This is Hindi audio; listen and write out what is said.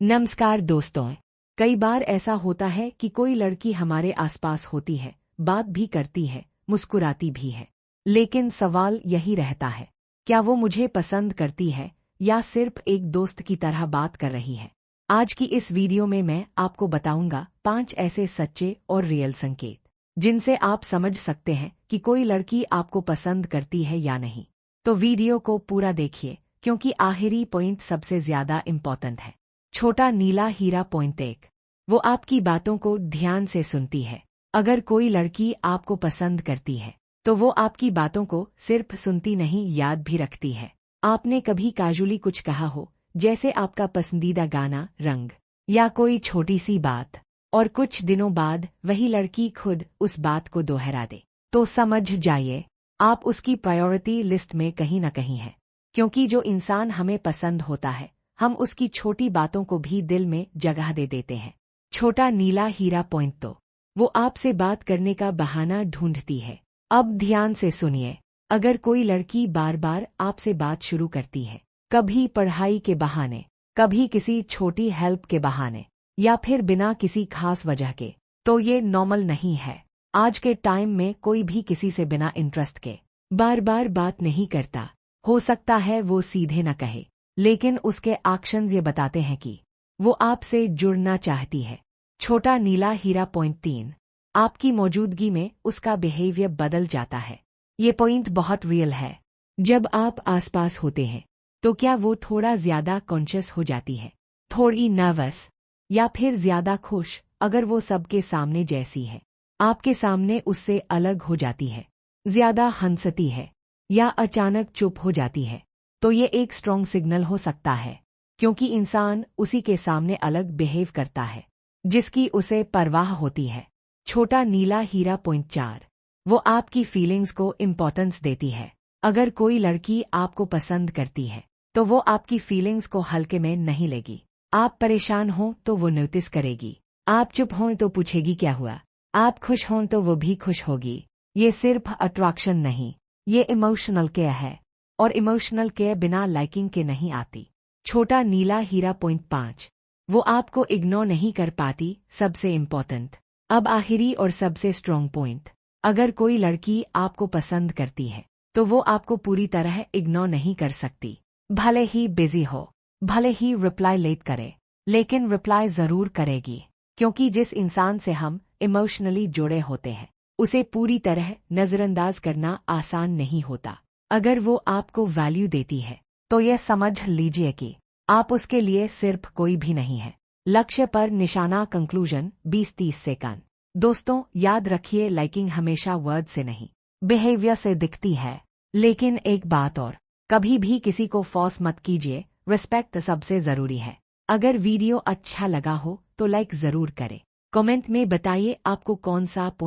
नमस्कार दोस्तों। कई बार ऐसा होता है कि कोई लड़की हमारे आसपास होती है, बात भी करती है, मुस्कुराती भी है, लेकिन सवाल यही रहता है, क्या वो मुझे पसंद करती है या सिर्फ एक दोस्त की तरह बात कर रही है। आज की इस वीडियो में मैं आपको बताऊंगा 5 ऐसे सच्चे और रियल संकेत जिनसे आप समझ सकते हैं कि कोई लड़की आपको पसंद करती है या नहीं। तो वीडियो को पूरा देखिए, क्योंकि आखिरी पॉइंट सबसे ज्यादा इम्पोर्टेंट है। छोटा नीला हीरा पॉइंट 1, वो आपकी बातों को ध्यान से सुनती है। अगर कोई लड़की आपको पसंद करती है तो वो आपकी बातों को सिर्फ सुनती नहीं, याद भी रखती है। आपने कभी कैजुअली कुछ कहा हो, जैसे आपका पसंदीदा गाना, रंग या कोई छोटी सी बात, और कुछ दिनों बाद वही लड़की खुद उस बात को दोहरा दे, तो समझ जाइए आप उसकी प्रायोरिटी लिस्ट में कहीं न कहीं है। क्योंकि जो इंसान हमें पसंद होता है, हम उसकी छोटी बातों को भी दिल में जगह दे देते हैं। छोटा नीला हीरा पॉइंट 2, वो आपसे बात करने का बहाना ढूंढती है। अब ध्यान से सुनिए, अगर कोई लड़की बार बार आपसे बात शुरू करती है, कभी पढ़ाई के बहाने, कभी किसी छोटी हेल्प के बहाने, या फिर बिना किसी खास वजह के, तो ये नॉर्मल नहीं है। आज के टाइम में कोई भी किसी से बिना इंटरेस्ट के बार बार बात नहीं करता। हो सकता है वो सीधे न कहे, लेकिन उसके एक्शंस ये बताते हैं कि वो आपसे जुड़ना चाहती है। छोटा नीला हीरा पॉइंट 3, आपकी मौजूदगी में उसका बिहेवियर बदल जाता है। ये पॉइंट बहुत रियल है। जब आप आसपास होते हैं तो क्या वो थोड़ा ज्यादा कॉन्शियस हो जाती है, थोड़ी नर्वस, या फिर ज्यादा खुश? अगर वो सबके सामने जैसी है, आपके सामने उससे अलग हो जाती है, ज्यादा हंसती है, या अचानक चुप हो जाती है, तो ये एक स्ट्रॉन्ग सिग्नल हो सकता है, क्योंकि इंसान उसी के सामने अलग बिहेव करता है जिसकी उसे परवाह होती है। छोटा नीला हीरा पॉइंट 4, वो आपकी फीलिंग्स को इम्पोर्टेंस देती है। अगर कोई लड़की आपको पसंद करती है तो वो आपकी फीलिंग्स को हल्के में नहीं लेगी। आप परेशान हों तो वो नोटिस करेगी, आप चुप हों तो पूछेगी क्या हुआ, आप खुश हों तो वो भी खुश होगी। ये सिर्फ अट्रैक्शन नहीं, ये इमोशनल केयर है, और इमोशनल केयर बिना लाइकिंग के नहीं आती। छोटा नीला हीरा पॉइंट 5, वो आपको इग्नोर नहीं कर पाती। सबसे इम्पोर्टेंट, अब आखिरी और सबसे स्ट्रॉन्ग पॉइंट, अगर कोई लड़की आपको पसंद करती है तो वो आपको पूरी तरह इग्नोर नहीं कर सकती। भले ही बिजी हो, भले ही रिप्लाई लेट करे, लेकिन रिप्लाई जरूर करेगी। क्योंकि जिस इंसान से हम इमोशनली जुड़े होते हैं, उसे पूरी तरह नजरअंदाज करना आसान नहीं होता। अगर वो आपको वैल्यू देती है तो यह समझ लीजिए कि आप उसके लिए सिर्फ कोई भी नहीं है। लक्ष्य पर निशाना। Conclusion 20-30 second. दोस्तों याद रखिए, लाइकिंग हमेशा वर्ड से नहीं, बिहेवियर से दिखती है। लेकिन एक बात और, कभी भी किसी को फोर्स मत कीजिए। रिस्पेक्ट सबसे जरूरी है। अगर वीडियो अच्छा लगा हो तो लाइक जरूर करें। कमेंट में बताइए आपको कौन सा